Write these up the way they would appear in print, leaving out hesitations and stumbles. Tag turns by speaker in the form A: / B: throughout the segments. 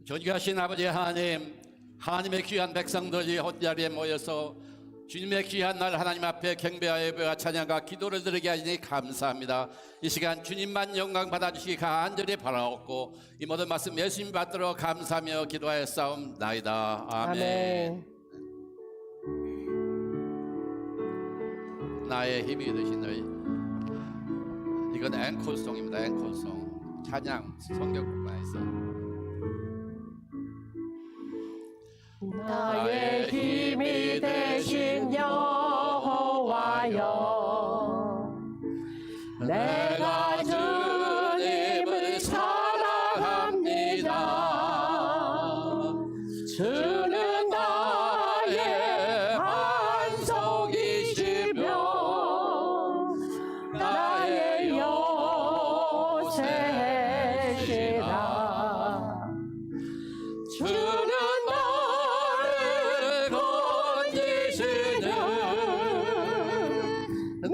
A: 존귀하신 아버지 하나님, 하나님의 귀한 백성들이 헛자리에 모여서 주님의 귀한 날 하나님 앞에 경배와 예배와 찬양과 기도를 드리게 하시니 감사합니다. 이 시간 주님만 영광 받아주시기 간절히 바라옵고 이 모든 말씀 예수님 받도록 감사하며 기도하여 싸움나이다. 아멘. 나의 힘이 되신 너희. 이건 앵콜송입니다. 앵콜송 찬양 성경국가에서.
B: 나의 힘이 되신 여호와여, 내가 주님을 사랑합니다. 주는 나의 반석이시며 나의 요새시라. 주는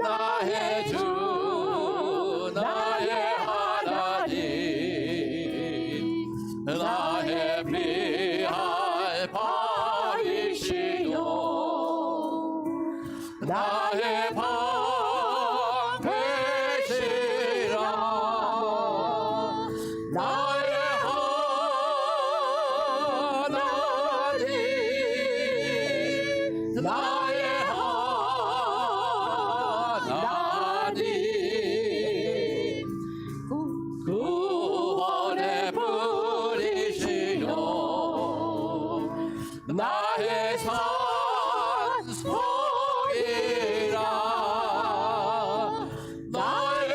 B: 나의 주 나의 하나님, 나의 피할 바위시요 나의 방패시라. 나의 하나님, 나의 구원의 불이시여 나의 산속이라. 나의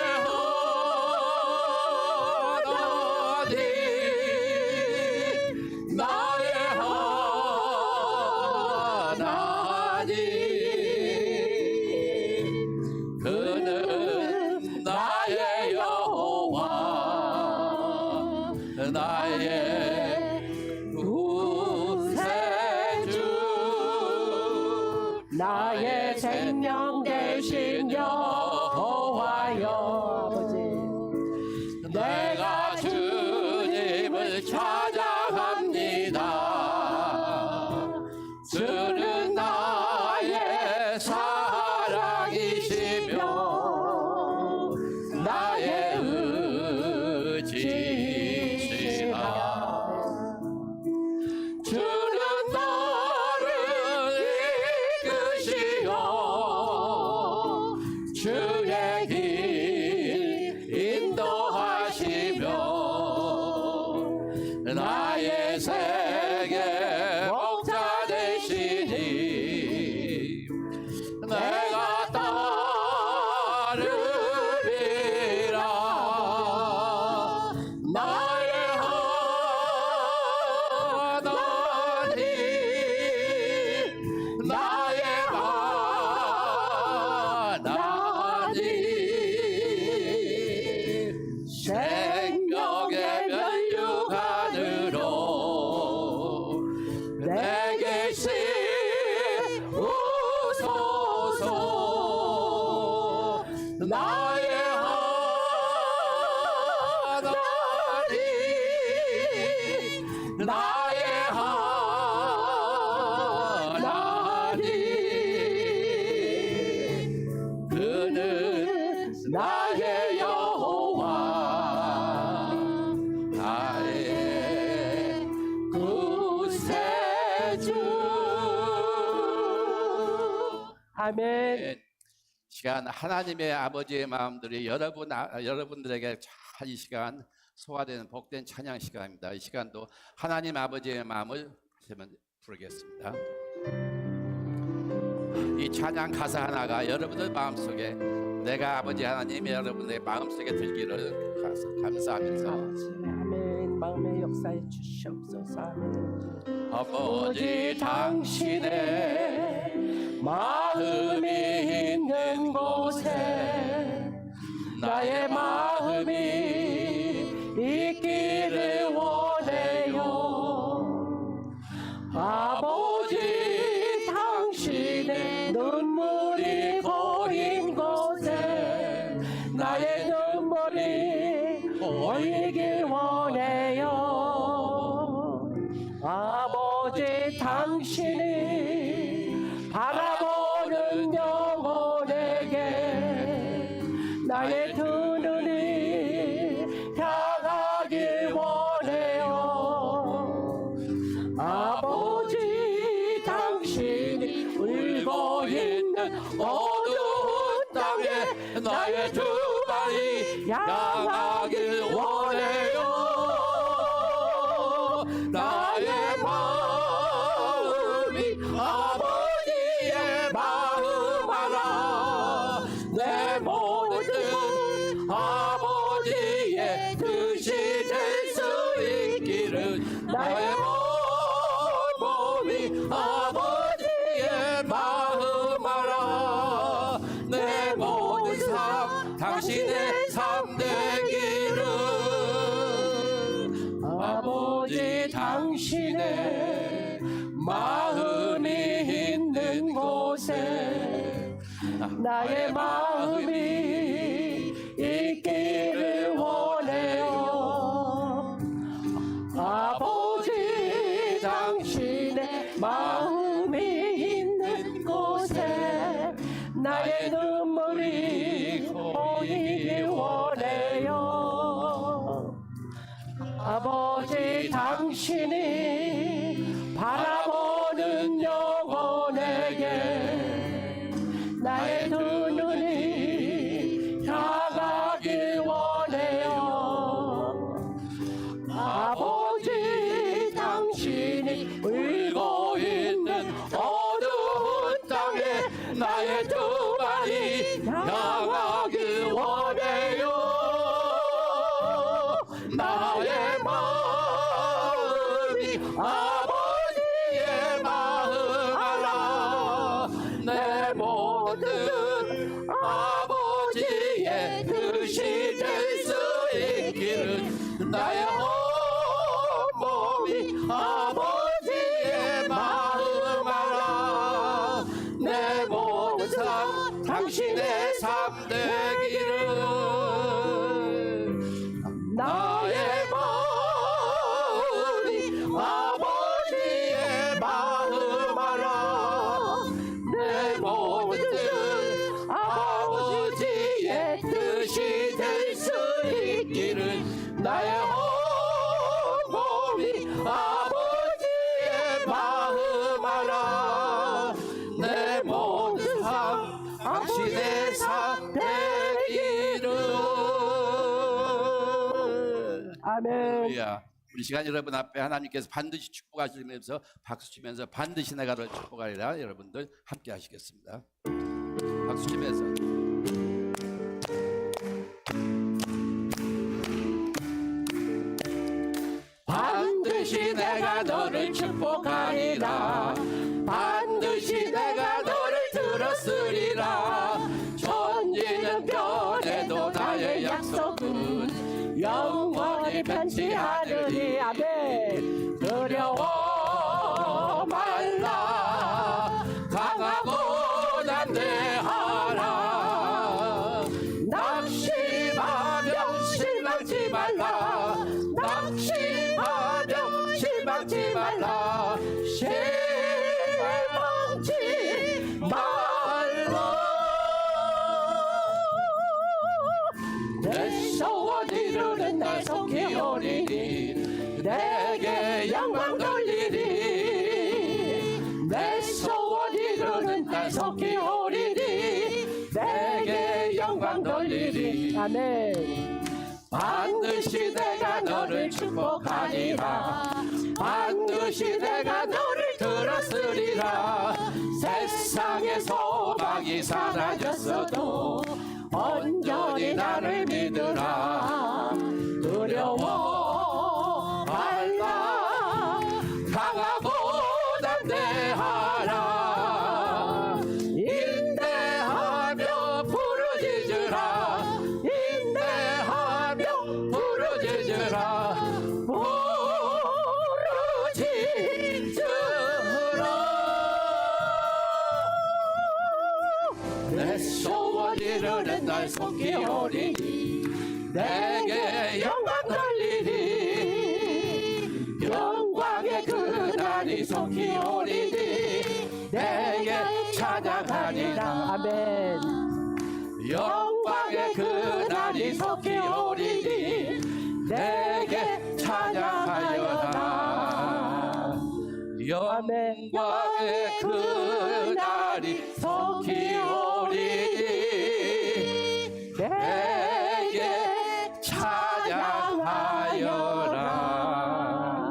B: 하나님, 나의 하나님, 그는 나의 여호와, 나의 구세주, 나의 생명 되신 여호와여. 아버지, 내가 주님을 찬양합니다. 주는 나의 사랑이시며 나의 의지시라. 주는 나를 이끄시어 주의 길 인도하시며 나의 세계 목자 되시니 내가 따르리라. 나의 하나님, 나의 하나님, 생명의 면류관으로 내게 씌우소서. 나의 하나님, 나의 하나님, 그는 나의 여호와, 나의 구세주. 아멘. 시간 하나님의 아버지의 마음들이 여러분들에게 잘 이 시간 소화되는 복된 찬양 시간입니다. 이 시간도 하나님 아버지의 마음을 부르겠습니다. 이 찬양 가사 하나가 여러분들 마음속에 내가 아버지 하나님이 여러분의 마음속에 들기를 감사하면서 아멘. 마음의 역사에 주시옵소서. 아멘.
A: 아버지 당신의 마음이 있는 곳에 나의 마음이 있기를 원해요. 아버지 당신의 눈물이 고인 곳에 나의 눈물이 고이길 원해요. 어두운 땅에 나의 두 발이 향하길 원해요. 나의 마음이 아버지의 마음 알아. 내 모든 뜻 아버지의 뜻이 될 수 있기를. 나의 몸이 아버지의 마음 알아. 내 모든 삶 당신의 삶 되기를. 아버지 당신의 마음이 있는 곳에 나의 마음이 있기를 원해요. 아버지 당신의 마음이 있는 곳에 나의 눈물이 보이길 원해요. 아버지 당신이 바라보는 영혼에게 나의 두 눈이 향하길 원해요. 아버지 당신이 울고 있는 어두운 땅에 나의 두 발이 향하길 원해요. 나의 마음이 아버지의 마음 알아. 내 모든 아버지의 뜻이 될 수 있기를. 나의 몸이 아버지의 마음 알아. 내 모든 삶 당신의 삶 되기를. 나의 마음이 아버지의 마음 알아. 내 모든 뜻 아버지의 뜻이 될 수 있기를. 나의 몸이 아버지의 마음 알아. 내 모든 삶 당신의 삶 되기를.
B: 아멘.
A: 할렐루야. 우리 시간 여러분 앞에 하나님께서 반드시 축복하시면서 박수 치면서 반드시 내가 너를 축복하리라. 여러분들 함께 하시겠습니다. 박수 치면서. 반드시 내가 너를 축복하리라. 반드시 내가 너를 들었으리라. 천지는 변해도 나의 약속은 영원히 변치 않으리. 아멘. 두려워 말라. 강하고 담대하라. 낙심하며 실망치 말라. 낙심하며 실망치 말라. 실망치 말라. 내 소원 이루는 날 속히 오리니. 내게 영광 돌리리. 내 소원 이루는 날 속히 오리니. 내게 영광 돌리리.
B: 아멘.
A: 반드시 내가 너를 축복하리라. 반드시 내가 너를 들었으리라. 세상의 소망이 사라졌어도 온전히 나를 믿으라. 두려워 말라. 강하고 담대하라. 인내하며 부르짖으라. 인내하며 부르짖으라. 내 소원 이루는 날 속히 오리니. 내게 영광 돌리니. 영광의 그날이 속히 오리니. 내게 찬양하리라.
B: 아멘.
A: 영광의 그날이 속히 오리니. 내게 찬양하여라. 영광의 그날이 속히 오리니.
B: 하여라.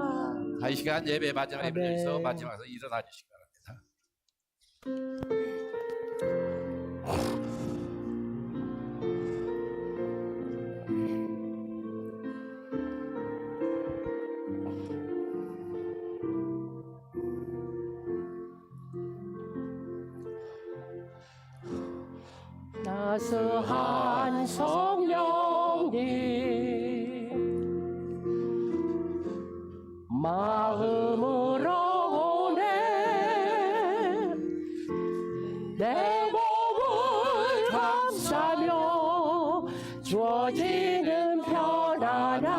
A: 자, 이 시간 예배 마지막 예배를
B: 아멘.
A: 위해서 마지막으로 일어나 주시기 바랍니다.
B: 나스한 성령님 마음으로 오네 내 몸을 감싸며 주어지는 편안함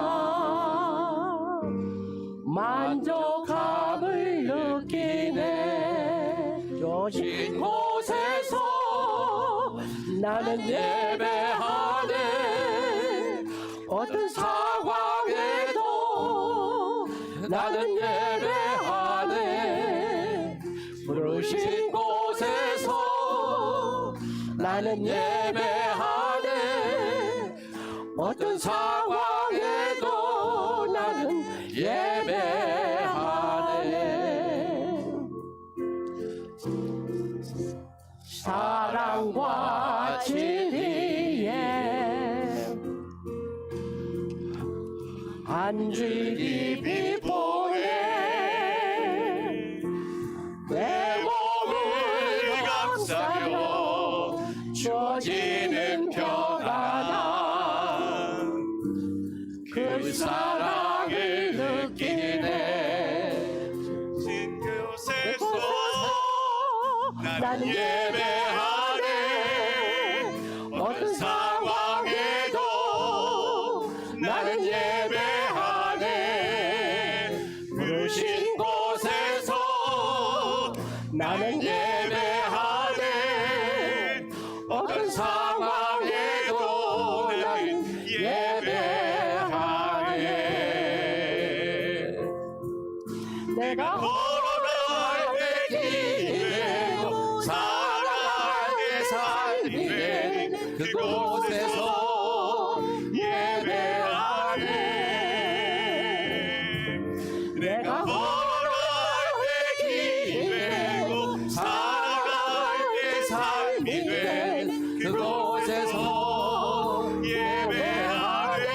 B: 만족함을 느끼네 요신 곳에서 나는 예배하네 어떤 상황에도 나는 예배하네 부르신 곳에서 나는 예배하네 어떤 상황에도 나는 예배하네 사랑과 진리에 안주 깊이 보내 내 몸을 감싸며 주어지는 평안함 그 사랑을 느끼네
C: 신 그곳에서
B: 나는 예배하네 어떤 상황에도 나는 예배하네 부르신 곳에서 나는 예배하네 어떤 상황에도 나는 예배하네 내가
C: 걸어갈 때 기회고 살아갈 때 삶이 된 그곳에서 예배하네 내가 걸어갈 때 기회고 살아갈 때 삶이 된 그곳에서 예배하네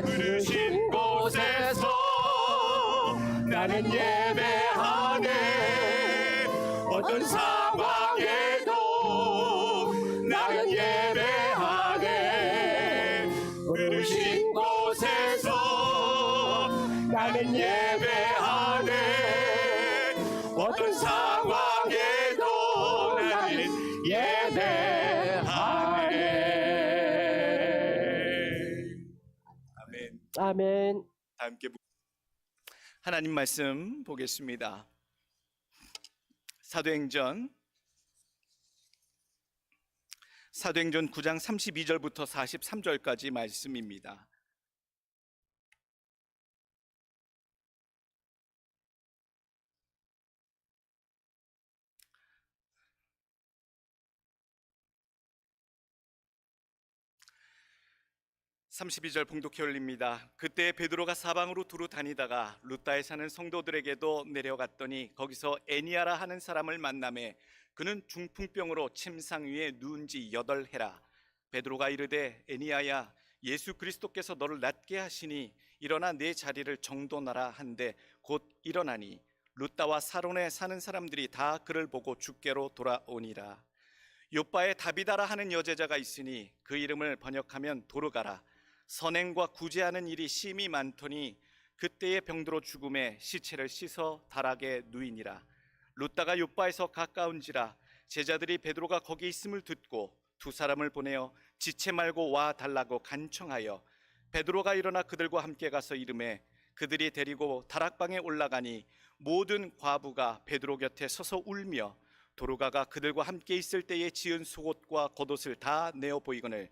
C: 부르신 곳에서 나는 예배하네 어떤 상황에도 나는 예배하네 부르신 곳에서 나는 예배하네 어떤 상황에도 나는 예배하네 아멘.
B: 아멘
C: 다 함께 하나님 말씀 보겠습니다. 사도행전 9장 32절부터 43절까지 말씀입니다. (32절) 봉독해 올립니다. 그때 베드로가 사방으로 두루 다니다가 루다에 사는 성도들에게도 내려갔더니 거기서 애니아라 하는 사람을 만나매 그는 중풍병으로 침상 위에 누운 지 8해라. 베드로가 이르되 애니아야 예수 그리스도께서 너를 낫게 하시니 일어나 내 자리를 정돈하라 한데 곧 일어나니 루다와 사론에 사는 사람들이 다 그를 보고 주께로 돌아오니라. 요바에 다비다라 하는 여제자가 있으니 그 이름을 번역하면 도르가라. 선행과 구제하는 일이 심히 많더니 그때의 병들어 죽음에 시체를 씻어 다락에 누이니라. 루다가 요바에서 가까운지라 제자들이 베드로가 거기 있음을 듣고 두 사람을 보내어 지체 말고 와 달라고 간청하여 베드로가 일어나 그들과 함께 가서 이르매 그들이 데리고 다락방에 올라가니 모든 과부가 베드로 곁에 서서 울며 도르가가 그들과 함께 있을 때에 지은 속옷과 겉옷을 다 내어 보이거늘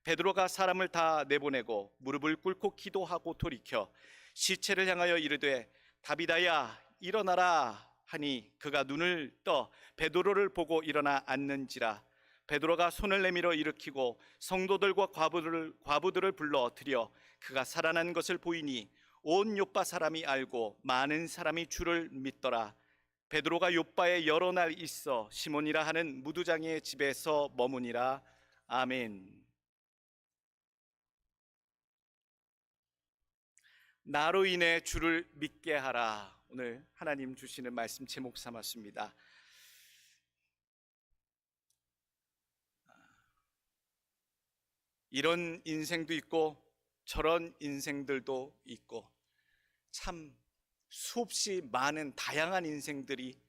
C: 베드로가 사람을 다 내보내고 무릎을 꿇고 기도하고 돌이켜 시체를 향하여 이르되 다비다야 일어나라 하니 그가 눈을 떠 베드로를 보고 일어나 앉는지라. 베드로가 손을 내밀어 일으키고 성도들과 과부들을 불러 들여 그가 살아난 것을 보이니 온 요빠 사람이 알고 많은 사람이 주를 믿더라. 베드로가 요빠에 여러 날 있어 시몬이라 하는 무두장의 집에서 머무니라. 아멘. 나로 인해 주를 믿게 하라. 오늘 하나님 주시는 말씀 제목 삼았습니다. 이런 인생도 있고 저런 인생들도 있고 참 수없이 많은 다양한 인생들이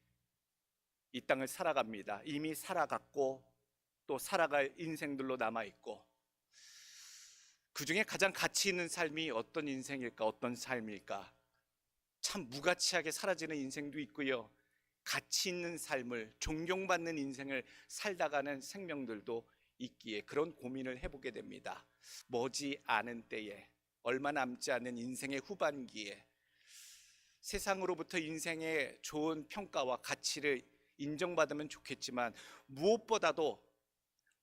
C: 이 땅을 살아갑니다. 이미 살아갔고 또 살아갈 인생들로 남아있고, 그 중에 가장 가치 있는 삶이 어떤 인생일까, 어떤 삶일까? 참 무가치하게 사라지는 인생도 있고요, 가치 있는 삶을, 존경받는 인생을 살다가는 생명들도 있기에 그런 고민을 해보게 됩니다. 머지 않은 때에, 얼마 남지 않은 인생의 후반기에 세상으로부터 인생의 좋은 평가와 가치를 인정받으면 좋겠지만, 무엇보다도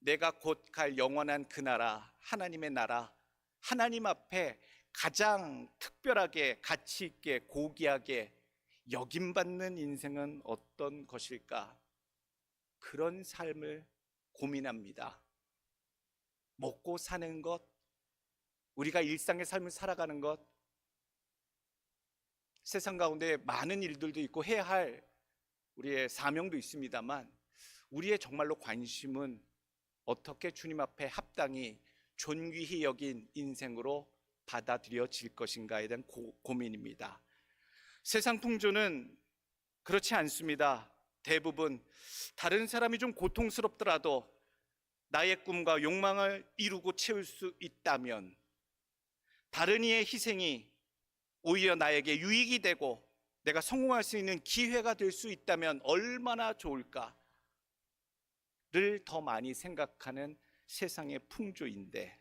C: 내가 곧 갈 영원한 그 나라, 하나님의 나라, 하나님 앞에 가장 특별하게 가치 있게 고귀하게 여김받는 인생은 어떤 것일까? 그런 삶을 고민합니다. 먹고 사는 것, 우리가 일상의 삶을 살아가는 것, 세상 가운데 많은 일들도 있고 해야 할 우리의 사명도 있습니다만, 우리의 정말로 관심은 어떻게 주님 앞에 합당히 존귀히 여긴 인생으로 받아들여질 것인가에 대한 고민입니다. 세상 풍조는 그렇지 않습니다. 대부분 다른 사람이 좀 고통스럽더라도 나의 꿈과 욕망을 이루고 채울 수 있다면, 다른 이의 희생이 오히려 나에게 유익이 되고 내가 성공할 수 있는 기회가 될 수 있다면 얼마나 좋을까를 더 많이 생각하는 세상의 풍조인데,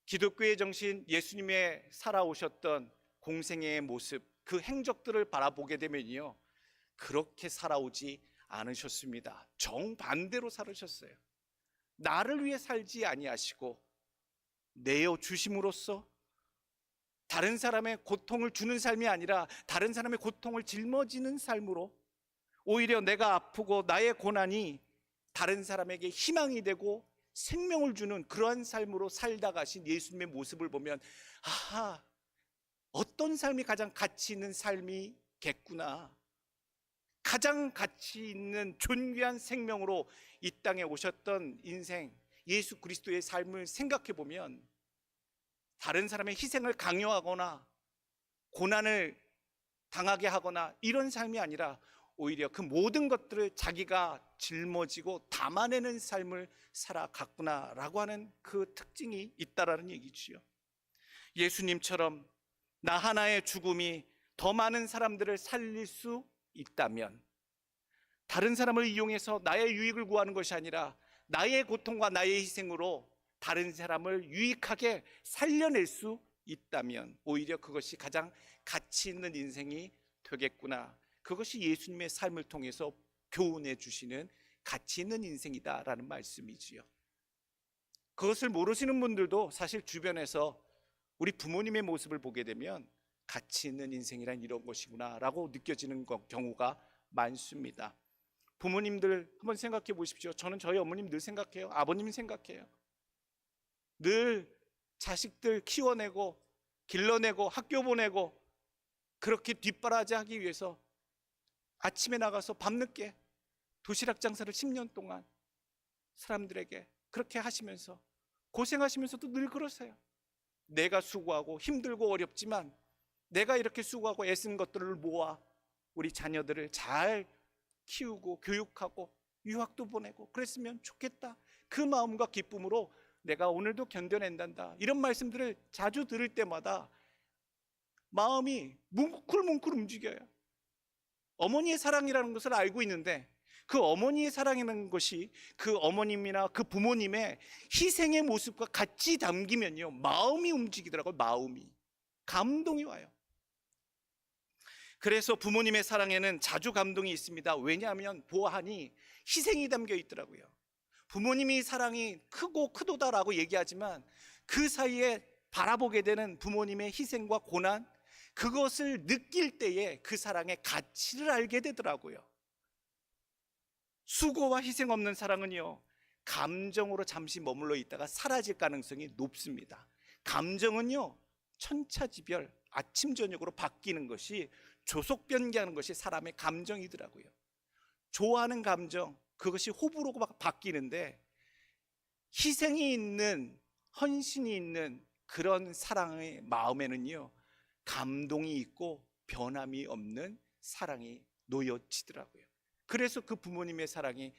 C: 기독교의 정신, 예수님의 살아오셨던 공생애의 모습, 그 행적들을 바라보게 되면요, 그렇게 살아오지 않으셨습니다. 정반대로 살으셨어요. 나를 위해 살지 아니하시고 내어 주심으로써 다른 사람의 고통을 주는 삶이 아니라 다른 사람의 고통을 짊어지는 삶으로, 오히려 내가 아프고 나의 고난이 다른 사람에게 희망이 되고 생명을 주는 그러한 삶으로 살다 가신 예수님의 모습을 보면, 아하, 어떤 삶이 가장 가치 있는 삶이겠구나, 가장 가치 있는 존귀한 생명으로 이 땅에 오셨던 인생, 예수 그리스도의 삶을 생각해 보면, 다른 사람의 희생을 강요하거나 고난을 당하게 하거나 이런 삶이 아니라 오히려 그 모든 것들을 자기가 짊어지고 담아내는 삶을 살아갔구나라고 하는 그 특징이 있다라는 얘기지요. 예수님처럼 나 하나의 죽음이 더 많은 사람들을 살릴 수 있다면, 다른 사람을 이용해서 나의 유익을 구하는 것이 아니라 나의 고통과 나의 희생으로 다른 사람을 유익하게 살려낼 수 있다면 오히려 그것이 가장 가치 있는 인생이 되겠구나. 그것이 예수님의 삶을 통해서 교훈해 주시는 가치 있는 인생이다라는 말씀이지요. 그것을 모르시는 분들도 사실 주변에서 우리 부모님의 모습을 보게 되면 가치 있는 인생이란 이런 것이구나 라고 느껴지는 경우가 많습니다. 부모님들 한번 생각해 보십시오. 저는 저희 어머님 늘 생각해요. 아버님 생각해요. 늘 자식들 키워내고 길러내고 학교 보내고 그렇게 뒷바라지하기 위해서 아침에 나가서 밤늦게 도시락 장사를 10년 동안 사람들에게 그렇게 하시면서 고생하시면서도 늘 그러세요. 내가 수고하고 힘들고 어렵지만 내가 이렇게 수고하고 애쓴 것들을 모아 우리 자녀들을 잘 키우고 교육하고 유학도 보내고 그랬으면 좋겠다, 그 마음과 기쁨으로 내가 오늘도 견뎌낸단다, 이런 말씀들을 자주 들을 때마다 마음이 뭉클뭉클 움직여요. 어머니의 사랑이라는 것을 알고 있는데 그 어머니의 사랑이라는 것이 그 어머님이나 그 부모님의 희생의 모습과 같이 담기면요, 마음이 움직이더라고요. 마음이, 감동이 와요. 그래서 부모님의 사랑에는 자주 감동이 있습니다. 왜냐하면 보아하니 희생이 담겨 있더라고요. 부모님이 사랑이 크고 크도다라고 얘기하지만 그 사이에 바라보게 되는 부모님의 희생과 고난, 그것을 느낄 때에 그 사랑의 가치를 알게 되더라고요. 수고와 희생 없는 사랑은요, 감정으로 잠시 머물러 있다가 사라질 가능성이 높습니다. 감정은요, 천차지별, 아침 저녁으로 바뀌는 것이, 조속 변개하는 것이 사람의 감정이더라고요. 좋아하는 감정, 그것이 호불호로 막 바뀌는데, 희생이 있는, 헌신이 있는 그런 사랑의 마음에는요, 감동이 있고 변함이 없는 사랑이 놓여지더라고요. 그래서 그 부모님의 사랑이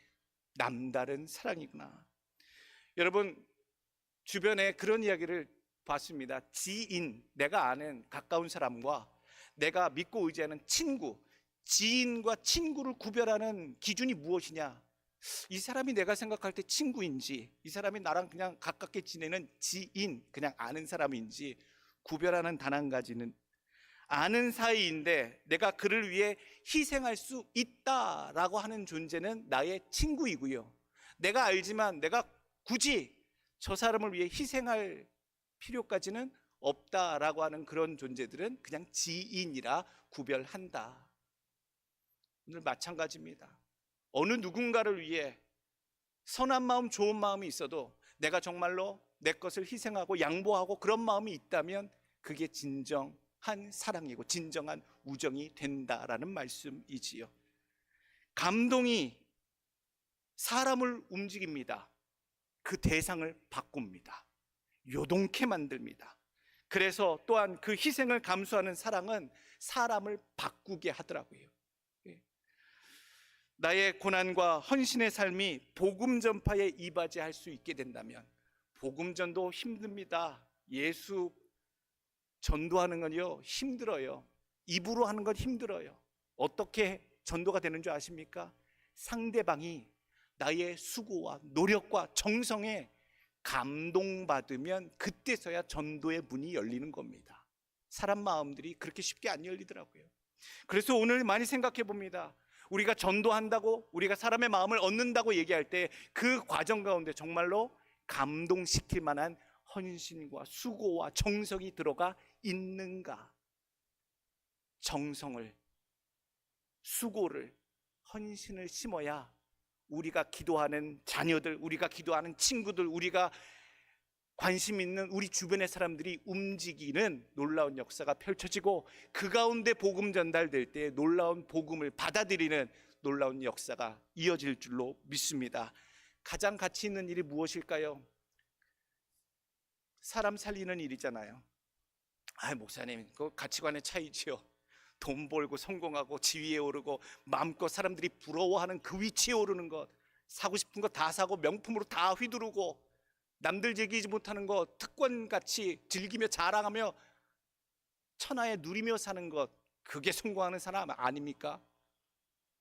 C: 남다른 사랑이구나. 여러분, 주변에 그런 이야기를 봤습니다. 지인, 내가 아는 가까운 사람과 내가 믿고 의지하는 친구, 지인과 친구를 구별하는 기준이 무엇이냐? 이 사람이 내가 생각할 때 친구인지, 이 사람이 나랑 그냥 가깝게 지내는 지인, 그냥 아는 사람인지 구별하는 단 한 가지는, 아는 사이인데 내가 그를 위해 희생할 수 있다라고 하는 존재는 나의 친구이고요, 내가 알지만 내가 굳이 저 사람을 위해 희생할 필요까지는 없다라고 하는 그런 존재들은 그냥 지인이라 구별한다. 오늘 마찬가지입니다. 어느 누군가를 위해 선한 마음, 좋은 마음이 있어도 내가 정말로 내 것을 희생하고 양보하고 그런 마음이 있다면 그게 진정한 사랑이고 진정한 우정이 된다라는 말씀이지요. 감동이 사람을 움직입니다. 그 대상을 바꿉니다. 요동케 만듭니다. 그래서 또한 그 희생을 감수하는 사랑은 사람을 바꾸게 하더라고요. 나의 고난과 헌신의 삶이 복음 전파에 이바지할 수 있게 된다면, 복음 전도 힘듭니다. 예수 전도하는 건요 힘들어요. 입으로 하는 건 힘들어요. 어떻게 전도가 되는 줄 아십니까? 상대방이 나의 수고와 노력과 정성에 감동받으면 그때서야 전도의 문이 열리는 겁니다. 사람 마음들이 그렇게 쉽게 안 열리더라고요. 그래서 오늘 많이 생각해 봅니다. 우리가 전도한다고, 우리가 사람의 마음을 얻는다고 얘기할 때 그 과정 가운데 정말로 감동시킬 만한 헌신과 수고와 정성이 들어가 있는가? 정성을, 수고를, 헌신을 심어야 우리가 기도하는 자녀들, 우리가 기도하는 친구들, 우리가 관심 있는 우리 주변의 사람들이 움직이는 놀라운 역사가 펼쳐지고, 그 가운데 복음 전달될 때 놀라운 복음을 받아들이는 놀라운 역사가 이어질 줄로 믿습니다. 가장 가치 있는 일이 무엇일까요? 사람 살리는 일이잖아요. 목사님, 그 가치관의 차이지요. 돈 벌고 성공하고 지위에 오르고 마음껏 사람들이 부러워하는 그 위치에 오르는 것, 사고 싶은 거 다 사고 명품으로 다 휘두르고 남들 즐기지 못하는 거 특권같이 즐기며 자랑하며 천하에 누리며 사는 것, 그게 성공하는 사람 아닙니까?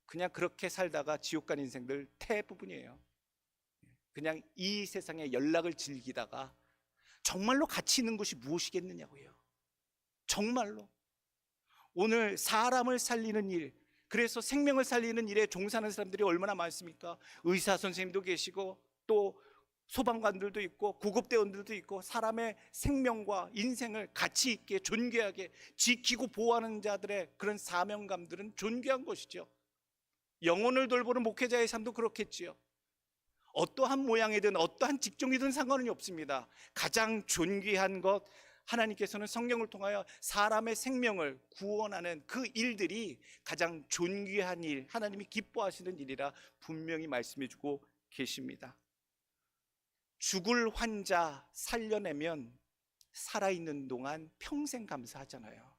C: 그냥 그렇게 살다가 지옥 간 인생들 대부분이에요. 그냥 이 세상의 연락을 즐기다가 정말로 가치 있는 것이 무엇이겠느냐고요. 정말로 오늘 사람을 살리는 일, 그래서 생명을 살리는 일에 종사하는 사람들이 얼마나 많습니까? 의사 선생님도 계시고 또 소방관들도 있고 구급대원들도 있고, 사람의 생명과 인생을 가치 있게 존귀하게 지키고 보호하는 자들의 그런 사명감들은 존귀한 것이죠. 영혼을 돌보는 목회자의 삶도 그렇겠지요. 어떠한 모양이든 어떠한 직종이든 상관이 없습니다. 가장 존귀한 것, 하나님께서는 성경을 통하여 사람의 생명을 구원하는 그 일들이 가장 존귀한 일, 하나님이 기뻐하시는 일이라 분명히 말씀해 주고 계십니다. 죽을 환자 살려내면 살아있는 동안 평생 감사하잖아요.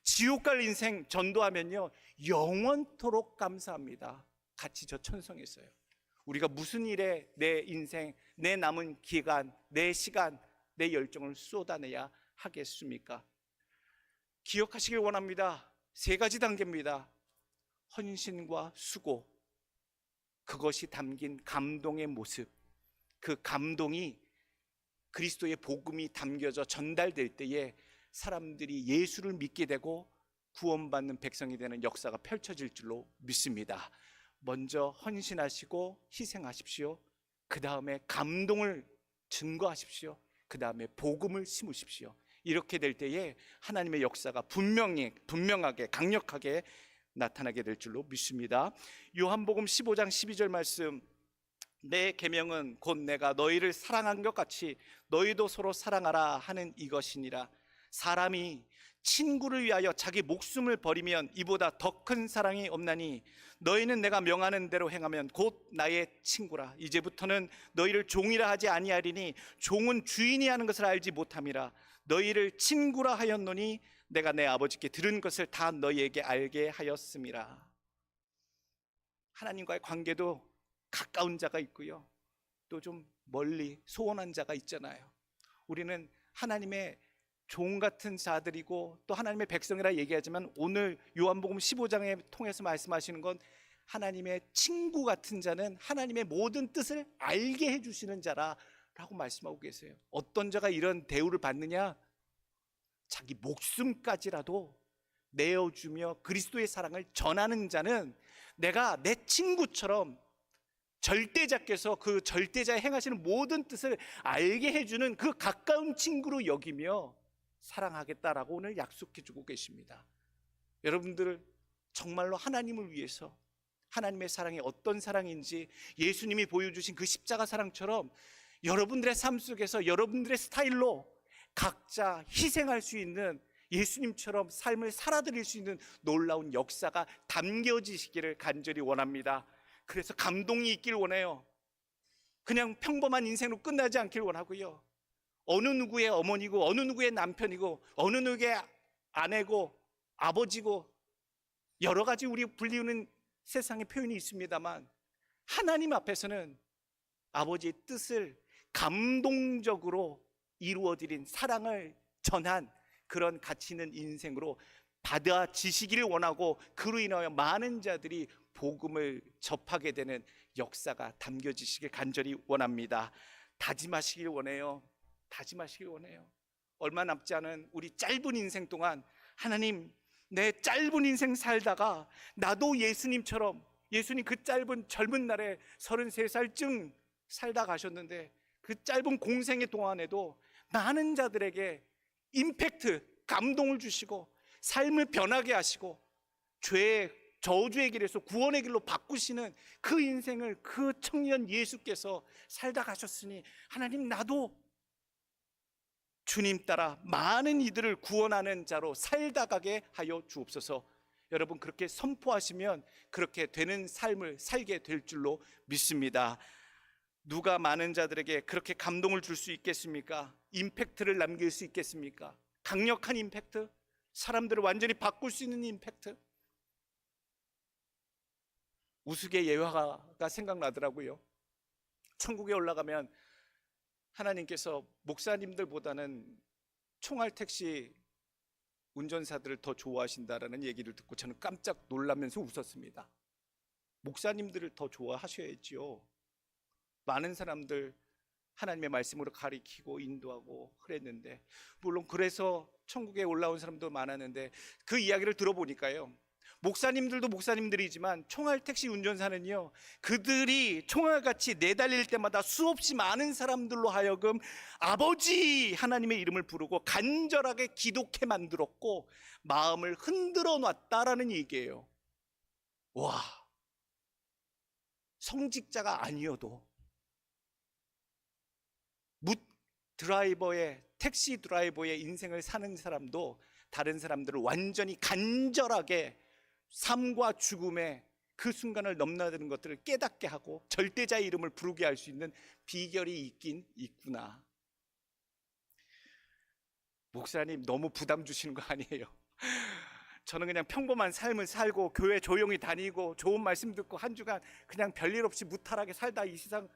C: 지옥 갈 인생 전도하면요 영원토록 감사합니다. 같이 저 천성했어요. 우리가 무슨 일에 내 인생, 내 남은 기간, 내 시간, 내 열정을 쏟아내야 하겠습니까? 기억하시길 원합니다. 3가지 단계입니다. 헌신과 수고, 그것이 담긴 감동의 모습, 그 감동이 그리스도의 복음이 담겨져 전달될 때에 사람들이 예수를 믿게 되고 구원받는 백성이 되는 역사가 펼쳐질 줄로 믿습니다. 먼저 헌신하시고 희생하십시오. 그 다음에 감동을 증거하십시오. 그 그 다음에 복음을 심으십시오. 이렇게 될 때에 하나님의 역사가 분명하게 강력하게 나타나게 될 줄로 믿습니다. 요한복음 15장 12절 말씀, 내 계명은 곧 내가 너희를 사랑한 것 같이 너희도 서로 사랑하라 하는 이것이니라. 사람이 친구를 위하여 자기 목숨을 버리면 이보다 더 큰 사랑이 없나니 너희는 내가 명하는 대로 행하면 곧 나의 친구라. 이제부터는 너희를 종이라 하지 아니하리니 종은 주인이 하는 것을 알지 못함이라. 너희를 친구라 하였노니 내가 내 아버지께 들은 것을 다 너희에게 알게 하였음이라. 하나님과의 관계도 가까운 자가 있고요, 또 좀 멀리 소원한 자가 있잖아요. 우리는 하나님의 종 같은 자들이고 또 하나님의 백성이라 얘기하지만 오늘 요한복음 15장에 통해서 말씀하시는 건 하나님의 친구 같은 자는 하나님의 모든 뜻을 알게 해주시는 자라고 말씀하고 계세요. 어떤 자가 이런 대우를 받느냐? 자기 목숨까지라도 내어주며 그리스도의 사랑을 전하는 자는 내가 내 친구처럼 절대자께서 그 절대자의 행하시는 모든 뜻을 알게 해주는 그 가까운 친구로 여기며 사랑하겠다라고 오늘 약속해 주고 계십니다. 여러분들 정말로 하나님을 위해서 하나님의 사랑이 어떤 사랑인지 예수님이 보여주신 그 십자가 사랑처럼 여러분들의 삶 속에서 여러분들의 스타일로 각자 희생할 수 있는, 예수님처럼 삶을 살아드릴 수 있는 놀라운 역사가 담겨지시기를 간절히 원합니다. 그래서 감동이 있길 원해요. 그냥 평범한 인생으로 끝나지 않길 원하고요, 어느 누구의 어머니고 어느 누구의 남편이고 어느 누구의 아내고 아버지고 여러 가지 우리 불리우는 세상의 표현이 있습니다만 하나님 앞에서는 아버지의 뜻을 감동적으로 이루어드린 사랑을 전한 그런 가치 있는 인생으로 받아지시기를 원하고, 그로 인하여 많은 자들이 복음을 접하게 되는 역사가 담겨지시길 간절히 원합니다. 다짐하시길 원해요. 다짐하시길 원해요. 얼마 남지 않은 우리 짧은 인생 동안 하나님, 내 짧은 인생 살다가 나도 예수님처럼, 예수님 그 짧은 젊은 날에 33살쯤 살다 가셨는데 그 짧은 공생의 동안에도 많은 자들에게 임팩트, 감동을 주시고 삶을 변하게 하시고 죄의 저주의 길에서 구원의 길로 바꾸시는 그 인생을 그 청년 예수께서 살다 가셨으니 하나님, 나도 주님 따라 많은 이들을 구원하는 자로 살다 가게 하여 주옵소서. 여러분 그렇게 선포하시면 그렇게 되는 삶을 살게 될 줄로 믿습니다. 누가 많은 자들에게 그렇게 감동을 줄 수 있겠습니까? 임팩트를 남길 수 있겠습니까? 강력한 임팩트, 사람들을 완전히 바꿀 수 있는 임팩트. 우스개 예화가 생각나더라고요. 천국에 올라가면 하나님께서 목사님들보다는 총알 택시 운전사들을 더 좋아하신다라는 얘기를 듣고 저는 깜짝 놀라면서 웃었습니다. 목사님들을 더 좋아하셔야지요. 많은 사람들 하나님의 말씀으로 가리키고 인도하고 그랬는데, 물론 그래서 천국에 올라온 사람도 많았는데 그 이야기를 들어보니까요, 목사님들도 목사님들이지만 총알 택시 운전사는요, 그들이 총알같이 내달릴 때마다 수없이 많은 사람들로 하여금 아버지 하나님의 이름을 부르고 간절하게 기도케 만들었고 마음을 흔들어 놨다라는 얘기예요. 와, 성직자가 아니어도 택시 드라이버의 인생을 사는 사람도 다른 사람들을 완전히 간절하게 삶과 죽음의 그 순간을 넘나드는 것들을 깨닫게 하고 절대자의 이름을 부르게 할 수 있는 비결이 있긴 있구나. 목사님 너무 부담 주시는 거 아니에요? 저는 그냥 평범한 삶을 살고 교회 조용히 다니고 좋은 말씀 듣고 한 주간 그냥 별일 없이 무탈하게 살다 이 세상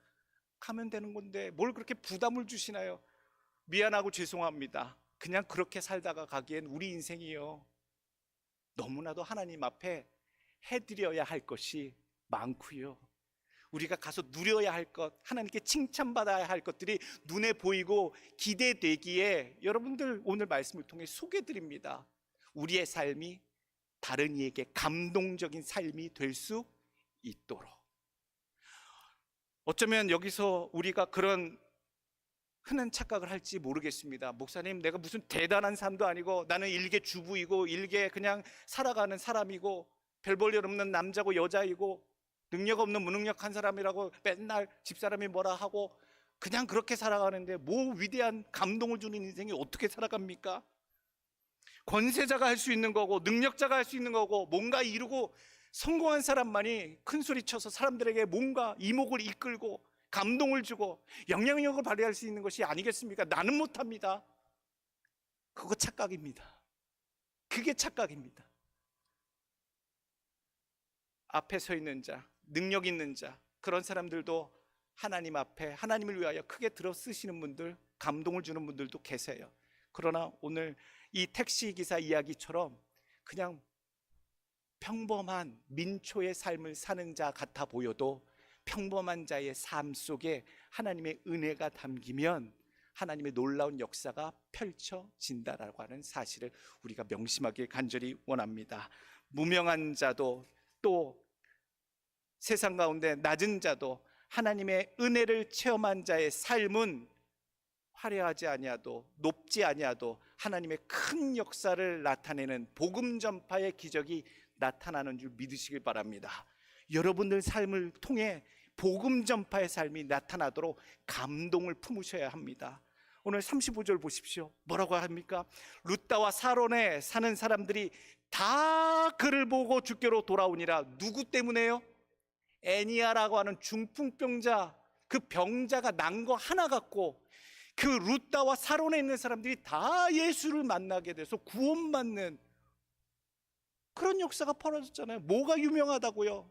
C: 가면 되는 건데 뭘 그렇게 부담을 주시나요? 미안하고 죄송합니다. 그냥 그렇게 살다가 가기엔 우리 인생이요, 너무나도 하나님 앞에 해드려야 할 것이 많고요, 우리가 가서 누려야 할 것, 하나님께 칭찬받아야 할 것들이 눈에 보이고 기대되기에 여러분들 오늘 말씀을 통해 소개드립니다. 우리의 삶이 다른 이에게 감동적인 삶이 될 수 있도록. 어쩌면 여기서 우리가 그런 흔한 착각을 할지 모르겠습니다. 목사님, 내가 무슨 대단한 사람도 아니고 나는 일개 주부이고 일개 그냥 살아가는 사람이고 별 볼 일 없는 남자고 여자이고 능력 없는 무능력한 사람이라고 맨날 집사람이 뭐라 하고 그냥 그렇게 살아가는데 뭐 위대한 감동을 주는 인생이 어떻게 살아갑니까? 권세자가 할 수 있는 거고 능력자가 할 수 있는 거고 뭔가 이루고 성공한 사람만이 큰 소리 쳐서 사람들에게 뭔가 이목을 이끌고 감동을 주고 영향력을 발휘할 수 있는 것이 아니겠습니까? 나는 못합니다. 그거 착각입니다. 그게 착각입니다. 앞에 서 있는 자, 능력 있는 자, 그런 사람들도 하나님 앞에 하나님을 위하여 크게 들어 쓰시는 분들, 감동을 주는 분들도 계세요. 그러나 오늘 이 택시기사 이야기처럼 그냥 평범한 민초의 삶을 사는 자 같아 보여도 평범한 자의 삶 속에 하나님의 은혜가 담기면 하나님의 놀라운 역사가 펼쳐진다라고 하는 사실을 우리가 명심하길 간절히 원합니다. 무명한 자도 또 세상 가운데 낮은 자도 하나님의 은혜를 체험한 자의 삶은 화려하지 아니하도 높지 아니하도 하나님의 큰 역사를 나타내는 복음 전파의 기적이 나타나는 줄 믿으시길 바랍니다. 여러분들 삶을 통해 복음 전파의 삶이 나타나도록 감동을 품으셔야 합니다. 오늘 35절 보십시오. 뭐라고 합니까? 룻다와 사론에 사는 사람들이 다 그를 보고 주께로 돌아오니라. 누구 때문에요? 애니아라고 하는 중풍병자, 그 병자가 난 거 하나 갖고 그 룻다와 사론에 있는 사람들이 다 예수를 만나게 돼서 구원받는 그런 역사가 벌어졌잖아요. 뭐가 유명하다고요?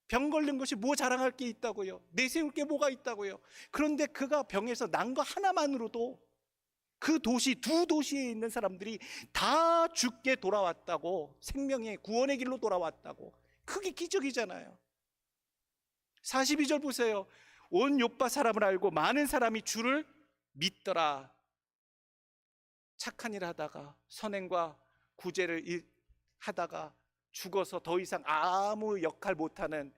C: 병 걸린 것이 뭐 자랑할 게 있다고요? 내세울 게 뭐가 있다고요? 그런데 그가 병에서 난 거 하나만으로도 그 도시, 두 도시에 있는 사람들이 다 죽게 돌아왔다고, 생명의 구원의 길로 돌아왔다고. 그게 기적이잖아요. 42절 보세요. 온 요파 사람을 알고 많은 사람이 주를 믿더라. 착한 일 하다가 선행과 구제를 하다가 죽어서 더 이상 아무 역할 못하는,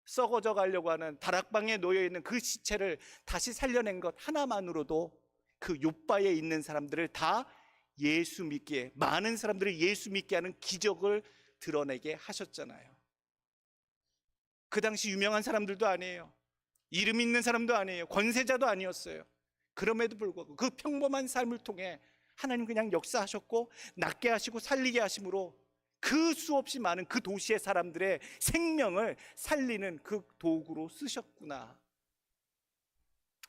C: 썩어져 가려고 하는 다락방에 놓여있는 그 시체를 다시 살려낸 것 하나만으로도 그 요바에 있는 사람들을 다 예수 믿게, 많은 사람들을 예수 믿게 하는 기적을 드러내게 하셨잖아요. 그 당시 유명한 사람들도 아니에요. 이름 있는 사람도 아니에요. 권세자도 아니었어요. 그럼에도 불구하고 그 평범한 삶을 통해 하나님 그냥 역사하셨고 낫게 하시고 살리게 하심으로 그 수없이 많은 그 도시의 사람들의 생명을 살리는 그 도구로 쓰셨구나.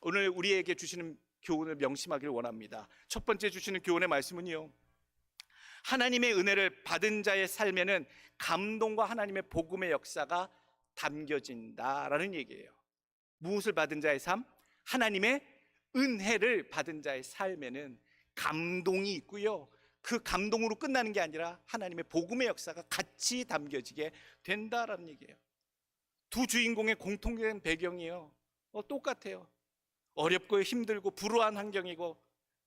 C: 오늘 우리에게 주시는 교훈을 명심하길 원합니다. 첫 번째 주시는 교훈의 말씀은요, 하나님의 은혜를 받은 자의 삶에는 감동과 하나님의 복음의 역사가 담겨진다라는 얘기예요. 무엇을 받은 자의 삶? 하나님의 은혜를 받은 자의 삶에는 감동이 있고요, 그 감동으로 끝나는 게 아니라 하나님의 복음의 역사가 같이 담겨지게 된다라는 얘기예요. 두 주인공의 공통된 배경이요, 똑같아요. 어렵고 힘들고 불우한 환경이고,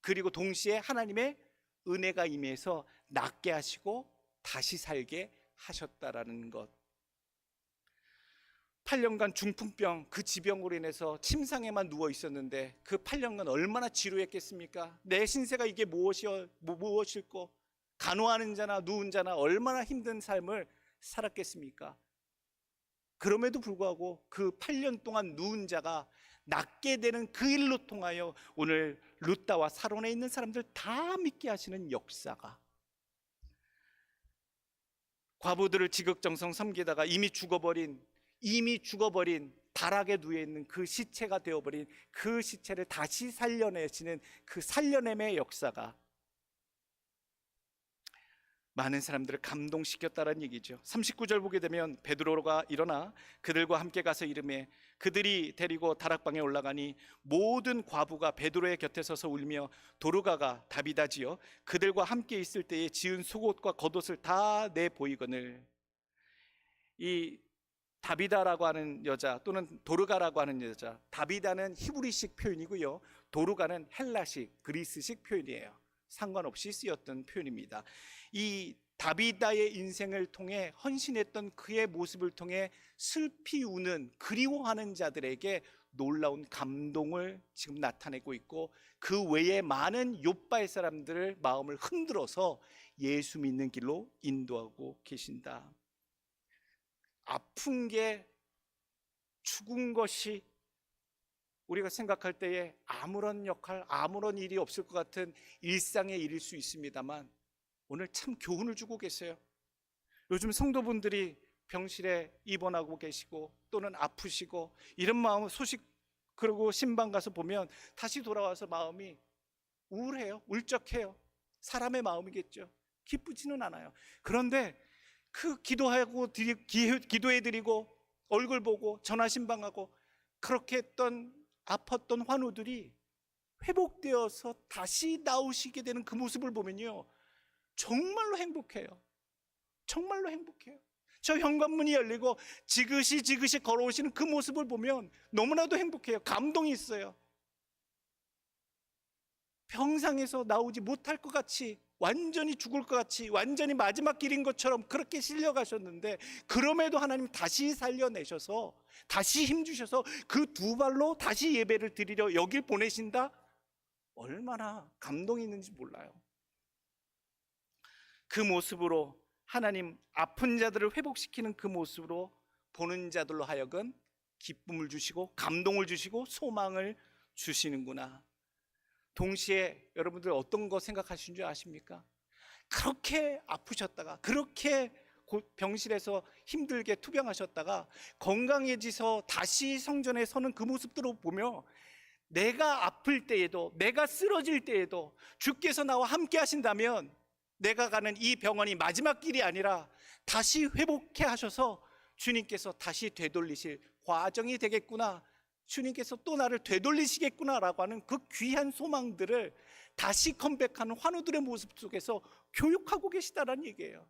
C: 그리고 동시에 하나님의 은혜가 임해서 낫게 하시고 다시 살게 하셨다라는 것. 8년간 중풍병, 그 지병으로 인해서 침상에만 누워 있었는데 그 8년간 얼마나 지루했겠습니까? 내 신세가 이게 무엇일꼬? 간호하는 자나 누운 자나 얼마나 힘든 삶을 살았겠습니까? 그럼에도 불구하고 그 8년 동안 누운 자가 낫게 되는 그 일로 통하여 오늘 룻다와 사론에 있는 사람들 다 믿게 하시는 역사가, 과부들을 지극정성 섬기다가 이미 죽어버린 다락에 누워있는 그 시체가 되어버린 그 시체를 다시 살려내시는 그 살려냄의 역사가 많은 사람들을 감동시켰다는 얘기죠. 39절 보게 되면 베드로가 일어나 그들과 함께 가서 이르매 그들이 데리고 다락방에 올라가니 모든 과부가 베드로의 곁에 서서 울며 도르가가 다비다지요 그들과 함께 있을 때에 지은 속옷과 겉옷을 다 내 보이거늘. 이 다비다라고 하는 여자 또는 도르가라고 하는 여자, 다비다는 히브리식 표현이고요, 도르가는 헬라식 그리스식 표현이에요. 상관없이 쓰였던 표현입니다. 이 다비다의 인생을 통해 헌신했던 그의 모습을 통해 슬피 우는, 그리워하는 자들에게 놀라운 감동을 지금 나타내고 있고, 그 외에 많은 욥바의 사람들을 마음을 흔들어서 예수 믿는 길로 인도하고 계신다. 아픈 게, 죽은 것이 우리가 생각할 때에 아무런 역할, 아무런 일이 없을 것 같은 일상의 일일 수 있습니다만, 오늘 참 교훈을 주고 계세요. 요즘 성도분들이 병실에 입원하고 계시고 또는 아프시고 이런 마음 소식, 그리고 신방 가서 보면 다시 돌아와서 마음이 우울해요. 울적해요. 사람의 마음이겠죠. 기쁘지는 않아요. 그런데 그 기도해드리고 얼굴 보고 전화 신방하고 그렇게 했던 아팠던 환우들이 회복되어서 다시 나오시게 되는 그 모습을 보면요, 정말로 행복해요. 정말로 행복해요. 저 현관문이 열리고 지그시 걸어오시는 그 모습을 보면 너무나도 행복해요. 감동이 있어요. 병상에서 나오지 못할 것 같이, 완전히 죽을 것 같이, 완전히 마지막 길인 것처럼 그렇게 실려가셨는데, 그럼에도 하나님 다시 살려내셔서, 다시 힘주셔서 그 두 발로 다시 예배를 드리려 여길 보내신다? 얼마나 감동이 있는지 몰라요. 그 모습으로 하나님 아픈 자들을 회복시키는 그 모습으로 보는 자들로 하여금 기쁨을 주시고 감동을 주시고 소망을 주시는구나. 동시에 여러분들 어떤 거 생각하시는 줄 아십니까? 그렇게 아프셨다가, 그렇게 병실에서 힘들게 투병하셨다가 건강해지서 다시 성전에 서는 그 모습들을 보며, 내가 아플 때에도, 내가 쓰러질 때에도 주께서 나와 함께 하신다면 내가 가는 이 병원이 마지막 길이 아니라 다시 회복해 하셔서 주님께서 다시 되돌리실 과정이 되겠구나, 주님께서 또 나를 되돌리시겠구나 라고 하는 그 귀한 소망들을 다시 컴백하는 환우들의 모습 속에서 교육하고 계시다라는 얘기예요.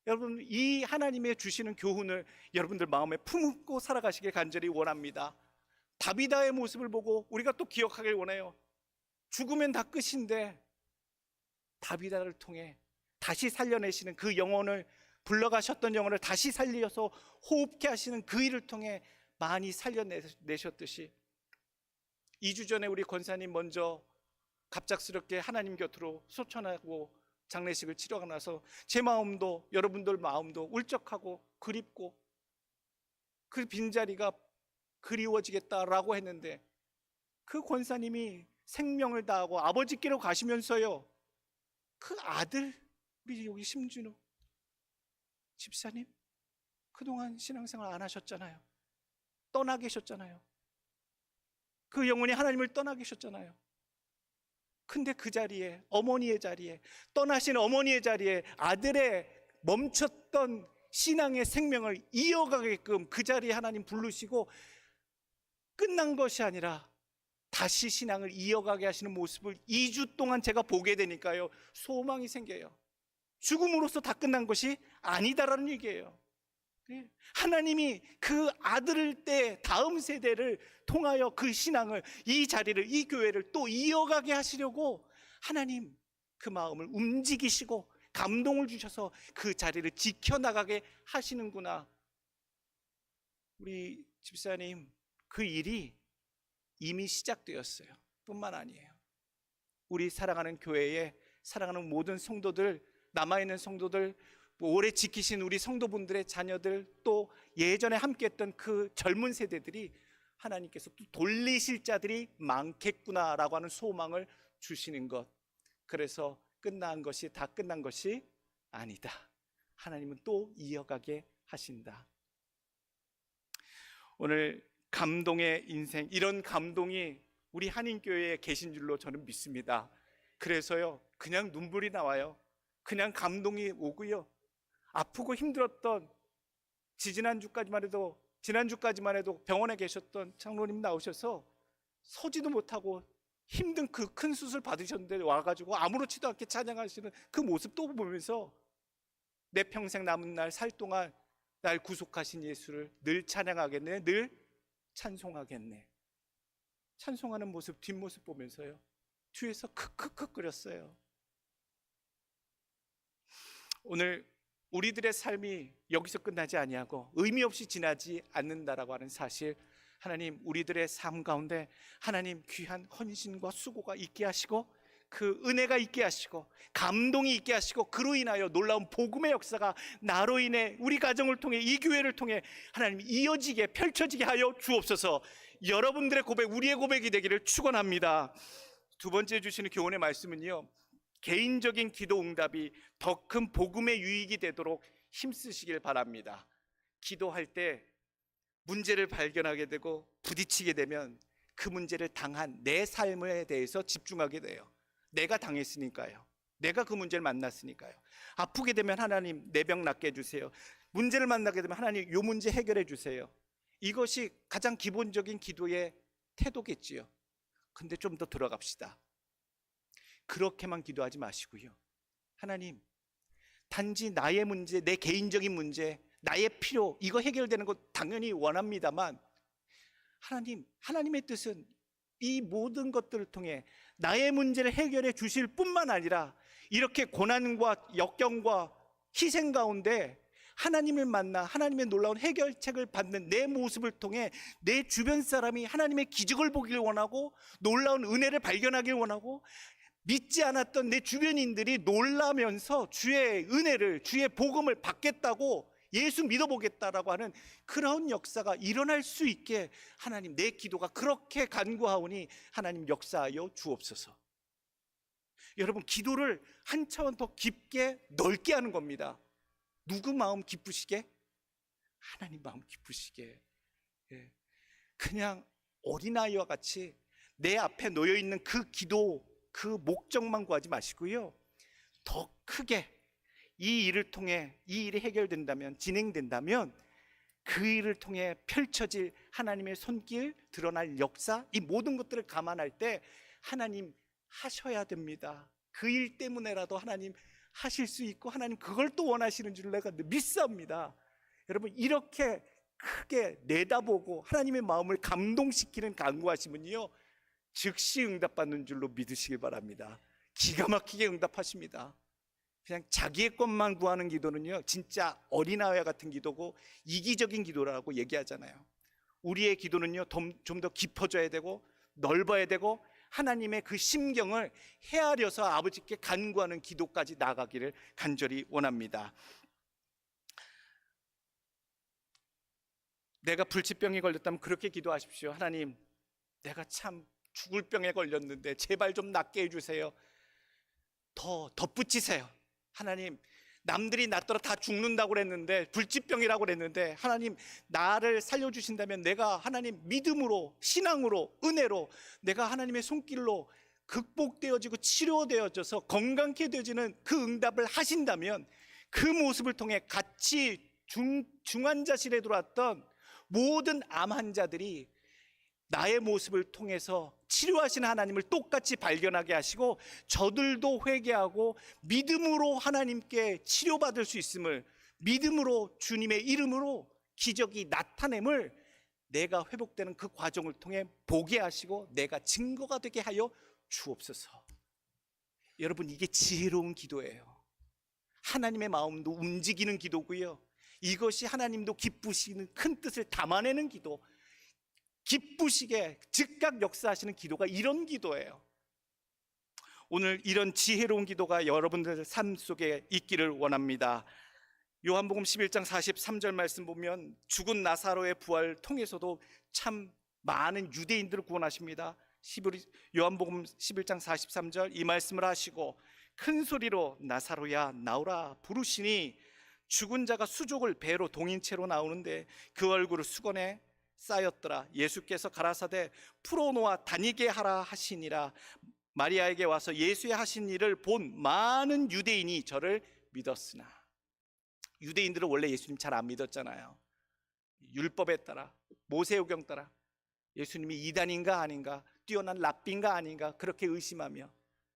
C: 여러분, 이 하나님의 주시는 교훈을 여러분들 마음에 품고 살아가시길 간절히 원합니다. 다비다의 모습을 보고 우리가 또 기억하길 원해요. 죽으면 다 끝인데 다비다를 통해 다시 살려내시는 그 영혼을, 불러가셨던 영혼을 다시 살려서 호흡케 하시는 그 일을 통해 많이 살려내셨듯이, 2주 전에 우리 권사님 먼저 갑작스럽게 하나님 곁으로 소천하고 장례식을 치러가 나서 제 마음도 여러분들 마음도 울적하고 그립고 그 빈자리가 그리워지겠다라고 했는데, 그 권사님이 생명을 다하고 아버지께로 가시면서요, 그 아들, 우리 여기 심준우 집사님, 그동안 신앙생활 안 하셨잖아요. 떠나 계셨잖아요. 그 영혼이 하나님을 떠나 계셨잖아요. 근데 그 자리에, 어머니의 자리에, 떠나신 어머니의 자리에 아들의 멈췄던 신앙의 생명을 이어가게끔 그 자리에 하나님 부르시고, 끝난 것이 아니라 다시 신앙을 이어가게 하시는 모습을 2주 동안 제가 보게 되니까요, 소망이 생겨요. 죽음으로써 다 끝난 것이 아니다라는 얘기예요. 하나님이 그 아들을 때 다음 세대를 통하여 그 신앙을, 이 자리를, 이 교회를 또 이어가게 하시려고 하나님 그 마음을 움직이시고 감동을 주셔서 그 자리를 지켜나가게 하시는구나. 우리 집사님 그 일이 이미 시작되었어요. 뿐만 아니에요. 우리 사랑하는 교회에 사랑하는 모든 성도들, 남아있는 성도들, 오래 지키신 우리 성도분들의 자녀들, 또 예전에 함께했던 그 젊은 세대들이 하나님께서 또 돌리실 자들이 많겠구나라고 하는 소망을 주시는 것. 그래서 끝난 것이 다 끝난 것이 아니다. 하나님은 또 이어가게 하신다. 오늘 감동의 인생, 이런 감동이 우리 한인교회에 계신 줄로 저는 믿습니다. 그래서요, 그냥 눈물이 나와요. 그냥 감동이 오고요, 아프고 힘들었던 지난주까지만 해도 병원에 계셨던 장로님 나오셔서 서지도 못하고 힘든 그 큰 수술 받으셨는데 와가지고 아무렇지도 않게 찬양하시는 그 모습 또 보면서, 내 평생 남은 날 살 동안 날 구속하신 예수를 늘 찬양하겠네, 늘 찬송하겠네. 찬송하는 모습, 뒷모습 보면서요, 뒤에서 크크크 끓였어요. 오늘 우리들의 삶이 여기서 끝나지 아니하고 의미 없이 지나지 않는다라고 하는 사실, 하나님, 우리들의 삶 가운데 하나님 귀한 헌신과 수고가 있게 하시고, 그 은혜가 있게 하시고, 감동이 있게 하시고, 그로 인하여 놀라운 복음의 역사가 나로 인해, 우리 가정을 통해, 이 교회를 통해 하나님 이어지게, 펼쳐지게 하여 주옵소서. 여러분들의 고백, 우리의 고백이 되기를 축원합니다. 두 번째 주시는 교훈의 말씀은요, 개인적인 기도 응답이 더 큰 복음의 유익이 되도록 힘쓰시길 바랍니다. 기도할 때 문제를 발견하게 되고 부딪히게 되면 그 문제를 당한 내 삶에 대해서 집중하게 돼요. 내가 당했으니까요. 내가 그 문제를 만났으니까요. 아프게 되면 하나님 내 병 낫게 해주세요. 문제를 만나게 되면 하나님 이 문제 해결해 주세요. 이것이 가장 기본적인 기도의 태도겠지요. 근데 좀 더 들어갑시다. 그렇게만 기도하지 마시고요, 하나님, 단지 나의 문제, 내 개인적인 문제, 나의 필요, 이거 해결되는 것 당연히 원합니다만, 하나님, 하나님의 뜻은 이 모든 것들을 통해 나의 문제를 해결해 주실 뿐만 아니라 이렇게 고난과 역경과 희생 가운데 하나님을 만나 하나님의 놀라운 해결책을 받는 내 모습을 통해 내 주변 사람이 하나님의 기적을 보길 원하고, 놀라운 은혜를 발견하길 원하고, 믿지 않았던 내 주변인들이 놀라면서 주의 은혜를, 주의 복음을 받겠다고, 예수 믿어보겠다라고 하는 그런 역사가 일어날 수 있게 하나님, 내 기도가 그렇게 간구하오니 하나님 역사하여 주옵소서. 여러분, 기도를 한 차원 더 깊게 넓게 하는 겁니다. 누구 마음 기쁘시게? 하나님 마음 기쁘시게. 그냥 어린아이와 같이 내 앞에 놓여있는 그 기도, 그 목적만 구하지 마시고요, 더 크게 이 일을 통해, 이 일이 해결된다면, 진행된다면 그 일을 통해 펼쳐질 하나님의 손길, 드러날 역사, 이 모든 것들을 감안할 때 하나님 하셔야 됩니다. 그 일 때문에라도 하나님 하실 수 있고, 하나님 그걸 또 원하시는 줄 내가 믿사옵니다. 여러분, 이렇게 크게 내다보고 하나님의 마음을 감동시키는 간구하시면요, 즉시 응답받는 줄로 믿으시길 바랍니다. 기가 막히게 응답하십니다. 그냥 자기의 것만 구하는 기도는요, 진짜 어린아이와 같은 기도고 이기적인 기도라고 얘기하잖아요. 우리의 기도는요, 좀 더 깊어져야 되고 넓어야 되고, 하나님의 그 심경을 헤아려서 아버지께 간구하는 기도까지 나가기를 간절히 원합니다. 내가 불치병에 걸렸다면 그렇게 기도하십시오. 하나님, 내가 참 죽을 병에 걸렸는데 제발 좀 낫게 해주세요. 더 덧붙이세요. 하나님, 남들이 낫더라 다 죽는다고 그랬는데, 불치병이라고 그랬는데, 하나님 나를 살려주신다면 내가 하나님 믿음으로, 신앙으로, 은혜로 내가 하나님의 손길로 극복되어지고 치료되어져서 건강케 되어지는 그 응답을 하신다면, 그 모습을 통해 같이 중환자실에 들어왔던 모든 암 환자들이 나의 모습을 통해서 치료하시는 하나님을 똑같이 발견하게 하시고, 저들도 회개하고 믿음으로 하나님께 치료받을 수 있음을, 믿음으로 주님의 이름으로 기적이 나타냄을 내가 회복되는 그 과정을 통해 보게 하시고 내가 증거가 되게 하여 주옵소서. 여러분, 이게 지혜로운 기도예요. 하나님의 마음도 움직이는 기도고요, 이것이 하나님도 기쁘시는 큰 뜻을 담아내는 기도, 기쁘시게 즉각 역사하시는 기도가 이런 기도예요. 오늘 이런 지혜로운 기도가 여러분들 삶 속에 있기를 원합니다. 요한복음 11장 43절 말씀 보면 죽은 나사로의 부활 통해서도 참 많은 유대인들을 구원하십니다. 요한복음 11장 43절 이 말씀을 하시고 큰 소리로 나사로야 나오라 부르시니, 죽은 자가 수족을 배로 동인채로 나오는데 그 얼굴을 수건에 쌓였더라. 예수께서 가라사대 풀어놓아 다니게 하라 하시니라. 마리아에게 와서 예수의 하신 일을 본 많은 유대인이 저를 믿었으나. 유대인들은 원래 예수님 잘 안 믿었잖아요. 율법에 따라, 모세오경 따라 예수님이 이단인가 아닌가, 뛰어난 랍비인가 아닌가 그렇게 의심하며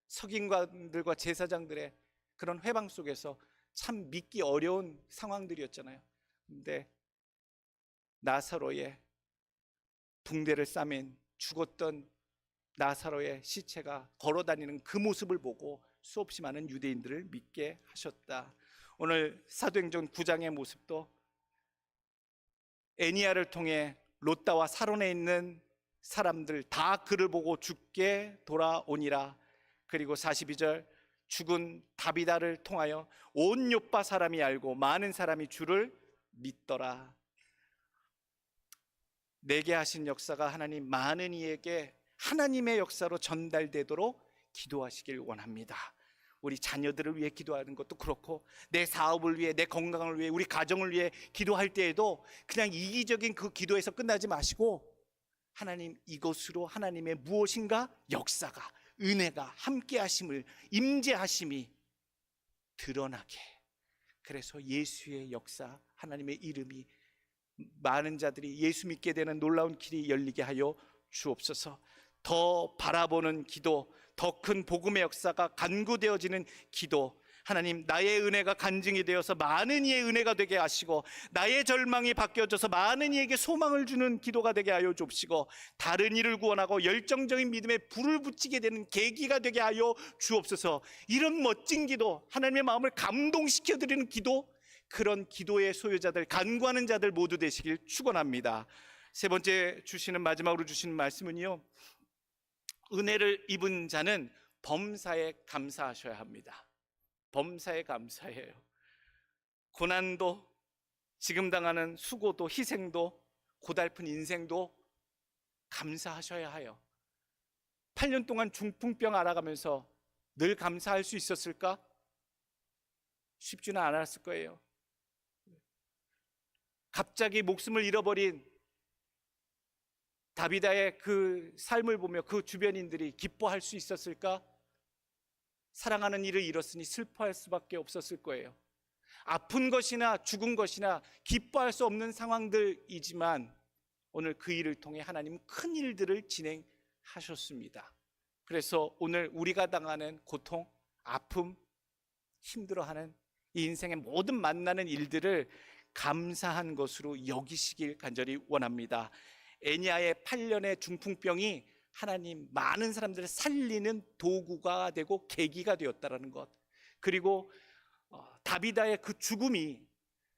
C: 서기관들과 제사장들의 그런 회방 속에서 참 믿기 어려운 상황들이었잖아요. 근데 나사로의 붕대를 싸맨 죽었던 나사로의 시체가 걸어다니는 그 모습을 보고 수없이 많은 유대인들을 믿게 하셨다. 오늘 사도행전 9장의 모습도 애니야를 통해 롯다와 사론에 있는 사람들 다 그를 보고 죽게 돌아오니라. 그리고 42절, 죽은 다비다를 통하여 온 요파 사람이 알고 많은 사람이 주를 믿더라. 내게 하신 역사가 하나님 많은 이에게 하나님의 역사로 전달되도록 기도하시길 원합니다. 우리 자녀들을 위해 기도하는 것도 그렇고, 내 사업을 위해, 내 건강을 위해, 우리 가정을 위해 기도할 때에도 그냥 이기적인 그 기도에서 끝나지 마시고, 하나님, 이것으로 하나님의 무엇인가 역사가, 은혜가, 함께 하심을, 임재하심이 드러나게, 그래서 예수의 역사, 하나님의 이름이 많은 자들이 예수 믿게 되는 놀라운 길이 열리게 하여 주옵소서. 더 바라보는 기도, 더 큰 복음의 역사가 간구되어지는 기도, 하나님, 나의 은혜가 간증이 되어서 많은 이의 은혜가 되게 하시고, 나의 절망이 바뀌어져서 많은 이에게 소망을 주는 기도가 되게 하여 주옵시고, 다른 이를 구원하고 열정적인 믿음에 불을 붙이게 되는 계기가 되게 하여 주옵소서. 이런 멋진 기도, 하나님의 마음을 감동시켜드리는 기도, 그런 기도의 소유자들, 간구하는 자들 모두 되시길 축원합니다. 세 번째 주시는, 마지막으로 주시는 말씀은요, 은혜를 입은 자는 범사에 감사하셔야 합니다. 범사에 감사해요. 고난도, 지금 당하는 수고도, 희생도, 고달픈 인생도 감사하셔야 해요. 8년 동안 중풍병 알아가면서 늘 감사할 수 있었을까? 쉽지는 않았을 거예요. 갑자기 목숨을 잃어버린 다비다의 그 삶을 보며 그 주변인들이 기뻐할 수 있었을까? 사랑하는 이를 잃었으니 슬퍼할 수밖에 없었을 거예요. 아픈 것이나 죽은 것이나 기뻐할 수 없는 상황들이지만 오늘 그 일을 통해 하나님은 큰 일들을 진행하셨습니다. 그래서 오늘 우리가 당하는 고통, 아픔, 힘들어하는 이 인생의 모든 만나는 일들을 감사한 것으로 여기시길 간절히 원합니다. 애니아의 8년의 중풍병이 하나님 많은 사람들을 살리는 도구가 되고 계기가 되었다는 것, 그리고 다비다의 그 죽음이,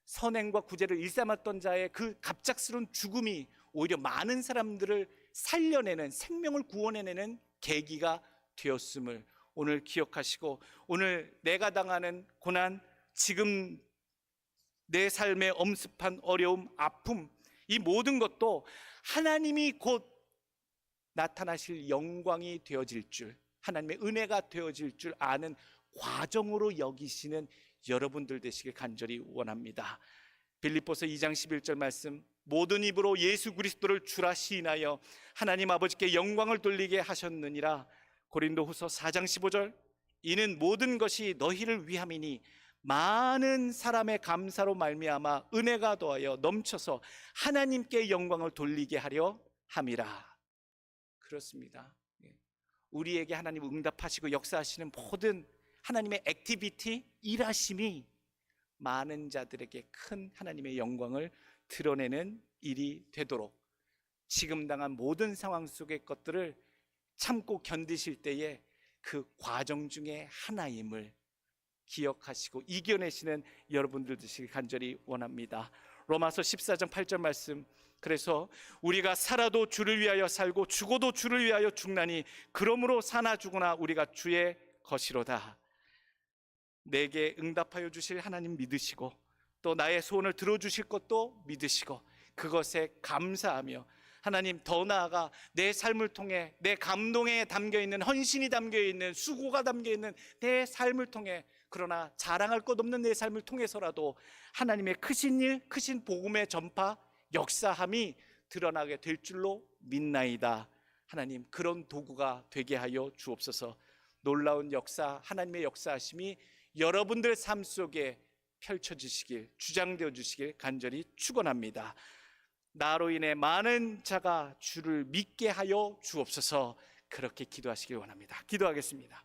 C: 선행과 구제를 일삼았던 자의 그 갑작스러운 죽음이 오히려 많은 사람들을 살려내는, 생명을 구원해내는 계기가 되었음을 오늘 기억하시고, 오늘 내가 당하는 고난, 지금 내 삶의 엄습한 어려움, 아픔, 이 모든 것도 하나님이 곧 나타나실 영광이 되어질 줄, 하나님의 은혜가 되어질 줄 아는 과정으로 여기시는 여러분들 되시길 간절히 원합니다. 빌립보서 2장 11절 말씀, 모든 입으로 예수 그리스도를 주라 시인하여 하나님 아버지께 영광을 돌리게 하셨느니라. 고린도후서 4장 15절, 이는 모든 것이 너희를 위함이니 많은 사람의 감사로 말미암아 은혜가 더하여 넘쳐서 하나님께 영광을 돌리게 하려 함이라. 그렇습니다. 우리에게 하나님 응답하시고 역사하시는 모든 하나님의 액티비티, 일하심이 많은 자들에게 큰 하나님의 영광을 드러내는 일이 되도록, 지금 당한 모든 상황 속의 것들을 참고 견디실 때에 그 과정 중에 하나임을 기억하시고 이겨내시는 여러분들 되시길 간절히 원합니다. 로마서 14장 8절 말씀, 그래서 우리가 살아도 주를 위하여 살고 죽어도 주를 위하여 죽나니 그러므로 사나 죽으나 우리가 주의 것이로다. 내게 응답하여 주실 하나님 믿으시고, 또 나의 소원을 들어주실 것도 믿으시고, 그것에 감사하며, 하나님 더 나아가 내 삶을 통해, 내 감동에 담겨있는, 헌신이 담겨있는, 수고가 담겨있는 내 삶을 통해, 그러나 자랑할 것 없는 내 삶을 통해서라도 하나님의 크신 일, 크신 복음의 전파, 역사함이 드러나게 될 줄로 믿나이다. 하나님, 그런 도구가 되게 하여 주옵소서. 놀라운 역사, 하나님의 역사하심이 여러분들 삶 속에 펼쳐지시길, 주장되어 주시길 간절히 축원합니다. 나로 인해 많은 자가 주를 믿게 하여 주옵소서. 그렇게 기도하시길 원합니다. 기도하겠습니다.